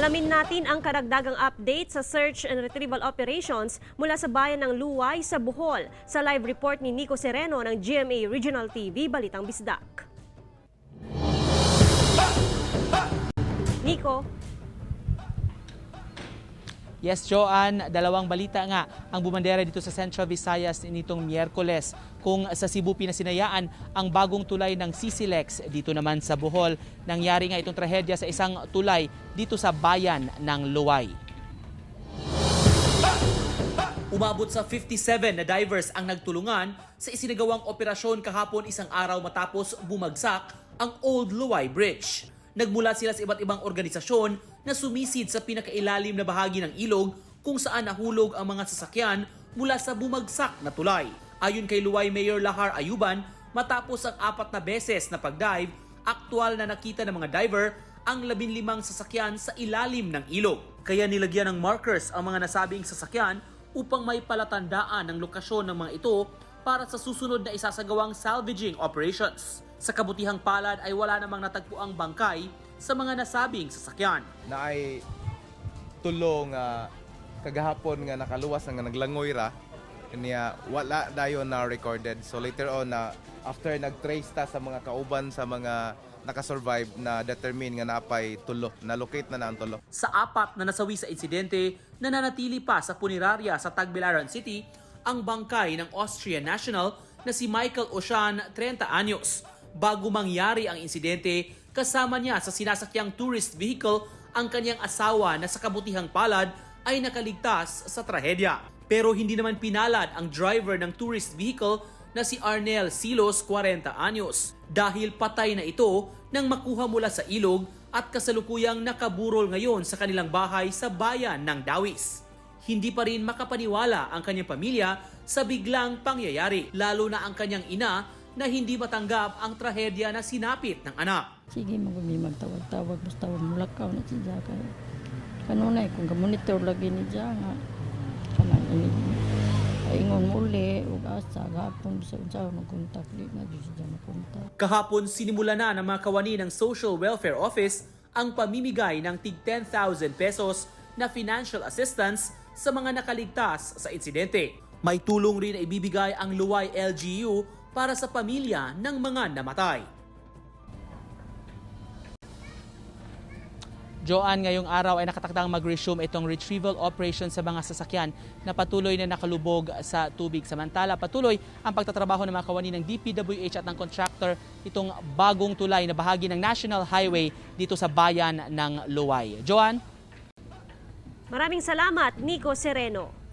Alamin natin ang karagdagang update sa search and retrieval operations mula sa bayan ng Luway sa Bohol sa live report ni Nico Sereno ng GMA Regional TV Balitang Bisdak. Nico. Yes, Joanne, dalawang balita nga ang bumandera dito sa Central Visayas nitong Miyerkules. Kung sa Cebu pinasinayaan ang bagong tulay ng CCLEX dito naman sa Bohol. Nangyari nga itong trahedya sa isang tulay dito sa bayan ng Luway. Umabot sa 57 na divers ang nagtulungan sa isinagawang operasyon kahapon isang araw matapos bumagsak ang Old Luway Bridge. Nagmula sila sa iba't ibang organisasyon na sumisid sa pinakailalim na bahagi ng ilog kung saan nahulog ang mga sasakyan mula sa bumagsak na tulay. Ayon kay Luway Mayor Lahar Ayuban, matapos ang 4 na beses na pagdive, aktwal na nakita ng mga diver ang 15 sasakyan sa ilalim ng ilog. Kaya nilagyan ng markers ang mga nasabing sasakyan upang may palatandaan ng lokasyon ng mga ito para sa susunod na isasagawang salvaging operations. Sa kabutihang palad ay wala namang natagpuang bangkay sa mga nasabing sasakyan. Na ay tulong kagahapon nga nakaluwas nga naglangoy ra niya wala dayon na recorded. So later on na after nag-trace ta sa mga kauban sa mga nakasurvive na determine nga napay tulo, na-locate na ang tulo. Sa 4 na nasawi sa insidente, nananatili pa sa punerarya sa Tagbilaran City ang bangkay ng Austrian national na si Michael Ocean, 30 anyos. Bago mangyari ang insidente, kasama niya sa sinasakyang tourist vehicle ang kanyang asawa na sa kabutihang palad ay nakaligtas sa trahedya. Pero hindi naman pinalad ang driver ng tourist vehicle na si Arnel Silos, 40 anyos. Dahil patay na ito nang makuha mula sa ilog at kasalukuyang nakaburol ngayon sa kanilang bahay sa bayan ng Dawis. Hindi pa rin makapaniwala ang kanyang pamilya sa biglang pangyayari, lalo na ang kanyang ina na hindi matanggap ang trahedya na sinapit ng anak. Sige, magtawag-tawag, basta mulakaw na siya. Kanunay, kung ka-monitor lagi ni siya nga, kanang ini, ingon muli, ug asa, gapon, sa mag-contact, di na siya mag-contact. Kahapon, sinimula na ng mga kawani ng Social Welfare Office ang pamimigay ng tig 10,000 pesos na financial assistance sa mga nakaligtas sa insidente. May tulong rin na ibibigay ang Luway LGU para sa pamilya ng mga namatay. Joanne, ngayong araw ay nakatakdang mag-resume itong retrieval operation sa mga sasakyan na patuloy na nakalubog sa tubig. Samantala, patuloy ang pagtatrabaho ng mga kawani ng DPWH at ng contractor itong bagong tulay na bahagi ng National Highway dito sa bayan ng Luway. Joanne? Maraming salamat, Nico Sereno.